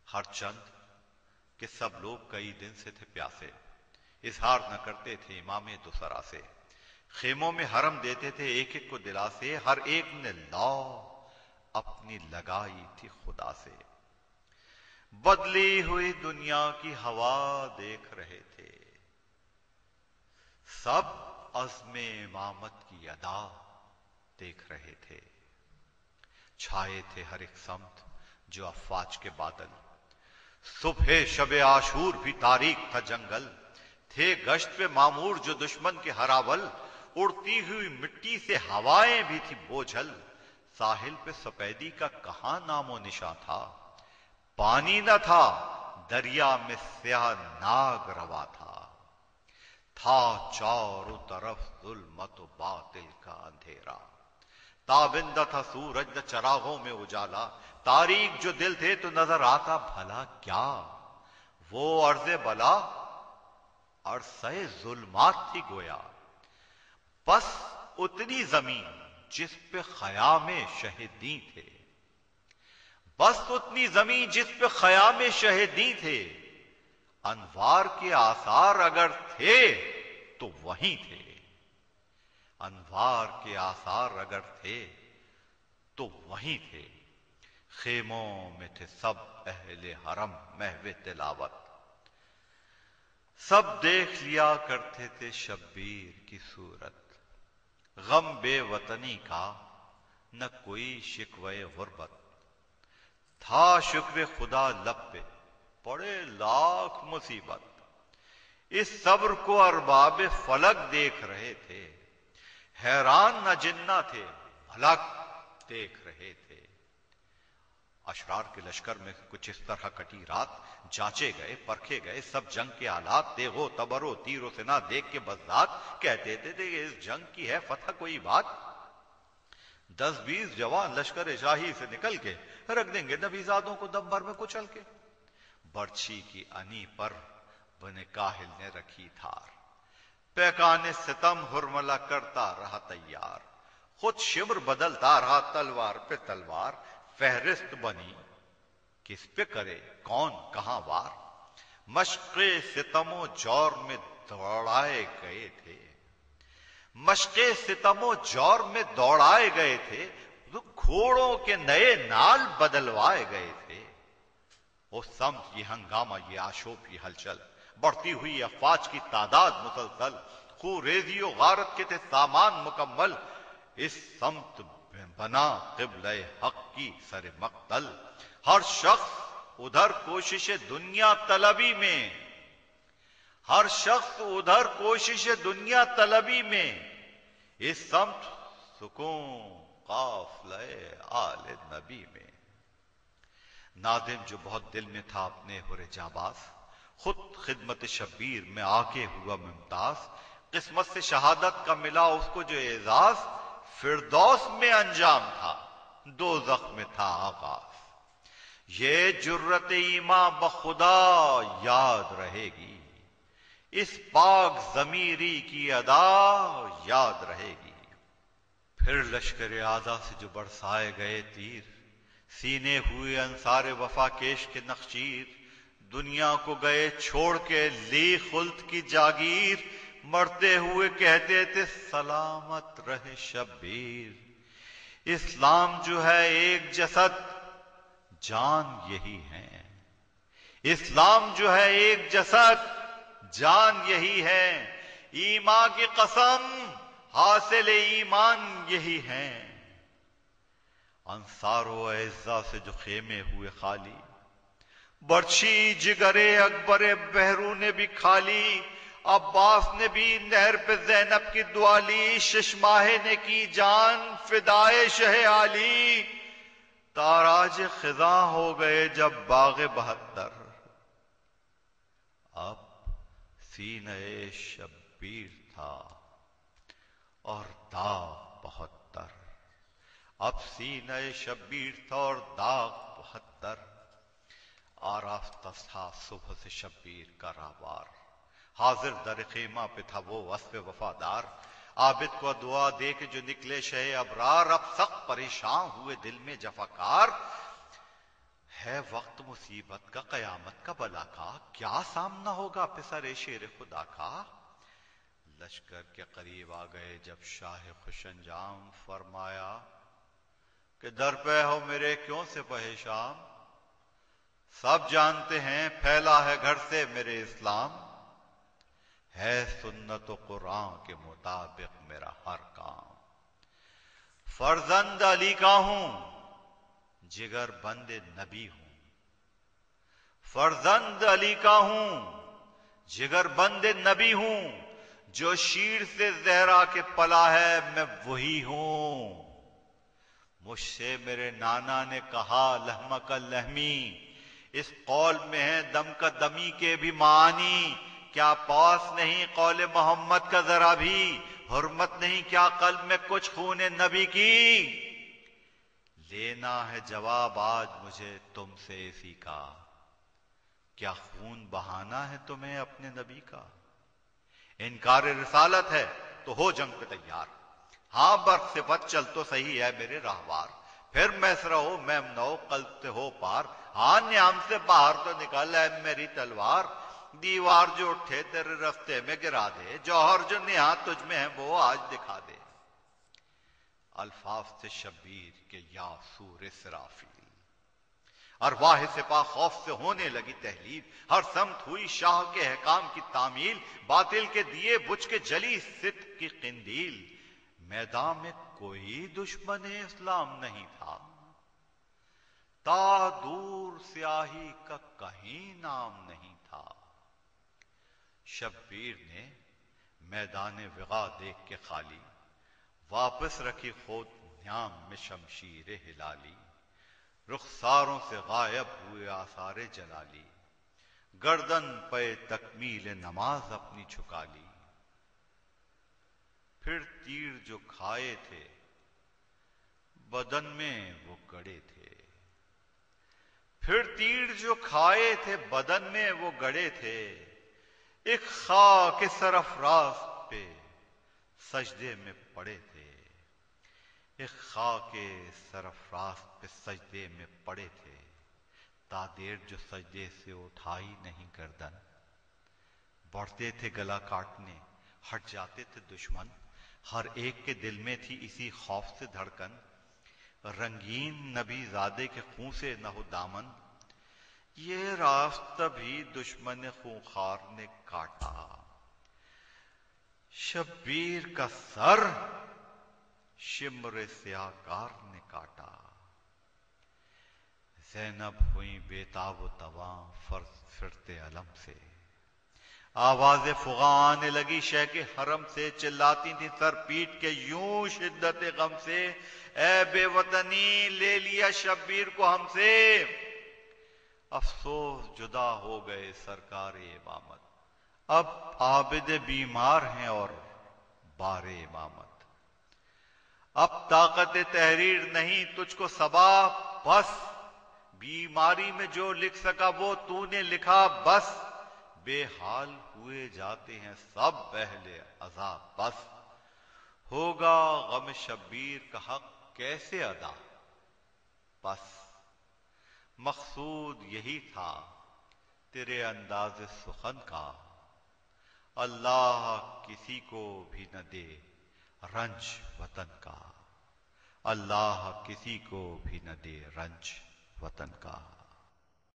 ہر چند کہ سب لوگ کئی دن سے تھے پیاسے، اظہار نہ کرتے تھے امام دوسرا سے، خیموں میں حرم دیتے تھے ایک ایک کو دلاسے، ہر ایک نے لا اپنی لگائی تھی خدا سے۔ بدلی ہوئی دنیا کی ہوا دیکھ رہے تھے، سب عزم امامت کی ادا دیکھ رہے تھے۔ چھائے تھے ہر ایک سمت جو افواج کے بادل، صبح شب عاشور بھی تاریک تھا جنگل، تھے گشت پہ مامور جو دشمن کے ہراول، اڑتی ہوئی مٹی سے ہوائیں بھی تھی بوجھل، ساحل پہ سپیدی کا کہاں نام و نشاں تھا، پانی نہ تھا دریا میں سیاہ ناگ روا تھا، چاروں طرف ظلمت و باطل کا اندھیرا، تابندہ تھا سورج نہ چراغوں میں اجالا، تاریک جو دل تھے تو نظر آتا بھلا کیا، وہ عرض بلا عرصہ ظلمات تھی گویا، بس اتنی زمین جس پہ خیام شہیدیں تھے، بس اتنی زمین جس پہ خیام شہیدیں تھے، انوار کے آثار اگر تھے تو وہیں تھے، انوار کے آثار اگر تھے تو وہیں تھے، خیموں میں تھے سب اہل حرم محو تلاوت، سب دیکھ لیا کرتے تھے شبیر کی صورت، غم بے وطنی کا نہ کوئی شکوے غربت، تھا شکر خدا لب پہ پڑے لاکھ مصیبت، اس صبر کو ارباب فلک دیکھ رہے تھے، حیران نہ جنہ تھے ملک دیکھ رہے تھے۔ اشرار کے لشکر میں کچھ اس طرح کٹی رات، جانچے گئے پرکھے گئے سب جنگ کے آلات، تیغ و تبر و تیر و سنا دیکھ کے بذات کہتے تھے کہ اس جنگ کی ہے فتح کوئی بات، 10-20 جوان لشکر شاہی سے نکل کے رکھ دیں گے نبیزادوں کو دم بھر میں کچل کے، برچھی کی انی پر بن کاہل نے رکھی تھار، پیکان ستم ہرملا کرتا رہا تیار، خود شمر بدلتا رہا تلوار پہ تلوار، فہرست بنی کس پہ کرے کون کہاں وار، مشق ستم و جور میں دوڑائے گئے تھے، مشق ستم و جور میں دوڑائے گئے تھے، گھوڑوں کے نئے نال بدلوائے گئے تھے، وہ سمت یہ ہنگامہ یہ آشوب یہ ہلچل، بڑھتی ہوئی افواج کی تعداد مسلسل، خون ریزی و غارت کے تھے سامان مکمل، اس سمت بنا قبلہ حق کی سر مقتل، ہر شخص ادھر کوشش دنیا طلبی میں، ہر شخص ادھر کوشش دنیا طلبی میں، اس سمت سکون قافلہ آل نبی میں۔ نادم جو بہت دل میں تھا اپنے ہر جانباز، خود خدمت شبیر میں آ کے ہوا ممتاز، قسمت سے شہادت کا ملا اس کو جو اعزاز، فردوس میں انجام تھا دوزخ میں تھا آغاز، یہ جرت ایمان بخدا یاد رہے گی، اس پاک ضمیری کی ادا یاد رہے گی۔ پھر لشکر اعضا سے جو برسائے گئے تیر، سینے ہوئے انصار وفا کیش کے نخچیر، دنیا کو گئے چھوڑ کے لی خلد کی جاگیر، مرتے ہوئے کہتے تھے سلامت رہے شبیر، اسلام جو ہے ایک جسد جان یہی ہے، اسلام جو ہے ایک جسد جان یہی ہے، ایمان کی قسم حاصل ایمان یہی ہے، انصار و اعزا سے جو خیمے ہوئے خالی، برچھی جگر اکبر بہرو نے بھی کھالی، عباس نے بھی نہر پہ زینب کی دعا لی، ششماہے نے کی جان فدائے شہ عالی، تاراج خزاں ہو گئے جب باغ 72، اب سینہ شبیر تھا اور داغ 72، اب سینہ شبیر تھا اور داغ 72، آراستہ تھا صبح سے شبیر کا راہوار، حاضر در خیمہ پہ تھا وہ وصف وفادار، عابد کو دعا دے کے جو نکلے شہ ابرار، اب سخت پریشان ہوئے دل میں جفاکار، ہے وقت مصیبت کا، قیامت کا، بلا کا، کیا سامنا ہوگا پسر شیر خدا کا؟ لشکر کے قریب آ گئے جب شاہ خوش انجام، فرمایا کہ در پہ ہو میرے کیوں سپہ شام؟ سب جانتے ہیں پھیلا ہے گھر سے میرے اسلام، ہے سنت و قرآن کے مطابق میرا ہر کام۔ فرزند علی کا ہوں، جگر بند نبی ہوں، فرزند علی کا ہوں، جگر بند نبی ہوں، جو شیر سے زہرا کے پلا ہے میں وہی ہوں۔ مجھ سے میرے نانا نے کہا لحمک اللحمی، اس قول میں ہے دم کا دمی کے بھی معانی، کیا پاس نہیں قول محمد کا ذرا بھی، حرمت نہیں کیا قلب میں کچھ خون نبی کی؟ لینا ہے جواب آج مجھے تم سے اسی کا، کیا خون بہانا ہے تمہیں اپنے نبی کا؟ انکار رسالت ہے تو ہو جنگ پہ تیار، ہاں برق صفت چل تو صحیح ہے میرے راہوار، پھر میسر ہو میمنہ ہو قلب سے ہو پار، ہاں نیام سے باہر تو نکل ہے میری تلوار، دیوار جو اٹھے تیرے رستے میں گرا دے، جوہر جو نہاں تجھ میں ہے وہ آج دکھا دے۔ الفاظ سے شبیر کے یا سور اسرافیل، ارواح سپاہ خوف سے ہونے لگی تحلیل، ہر سمت ہوئی شاہ کے احکام کی تعمیل، باطل کے دیے بجھ کے جلی صدق کی قندیل، میدان میں کوئی دشمن اسلام نہیں تھا، تا دور سیاہی کا کہیں نام نہیں تھا۔ شبیر نے میدان وغا دیکھ کے خالی، واپس رکھی خود نیام میں شمشیر ہلالی، رخساروں سے غائب ہوئے آثار جلالی، گردن پہ تکمیل نماز اپنی چھکا لی، پھر تیر جو کھائے تھے بدن میں وہ گڑے تھے، پھر تیر جو کھائے تھے بدن میں وہ گڑے تھے، ایک خاک سرفراز پہ سجدے میں پڑے تھے، ایک خاک سرفراز پہ سجدے میں پڑے تھے، تا دیر جو سجدے سے اٹھائی نہیں گردن، بڑھتے تھے گلا کاٹنے ہٹ جاتے تھے دشمن، ہر ایک کے دل میں تھی اسی خوف سے دھڑکن، رنگین نبی زادے کے خون سے نہ ہو دامن، یہ راستہ بھی دشمن خونخوار نے کاٹا، شبیر کا سر شمر سیاہ کار نے کاٹا، زینب ہوئی بیتاب و تواں فرتے علم سے، آواز فغاں آنے لگی شہ کے حرم سے، چلاتی تھی سر پیٹ کے یوں شدت غم سے، اے بے وطنی لے لیا شبیر کو ہم سے، افسوس جدا ہو گئے سرکار امامت، اب عابد بیمار ہیں اور بار امامت، اب طاقت تحریر نہیں تجھ کو صبا، بس بیماری میں جو لکھ سکا وہ تو نے لکھا بس، بے حال ہوئے جاتے ہیں سب اہل عذاب بس، ہوگا غم شبیر کا حق کیسے ادا، بس مقصود یہی تھا تیرے انداز سخن کا، اللہ کسی کو بھی نہ دے رنج وطن کا، اللہ کسی کو بھی نہ دے رنج وطن کا۔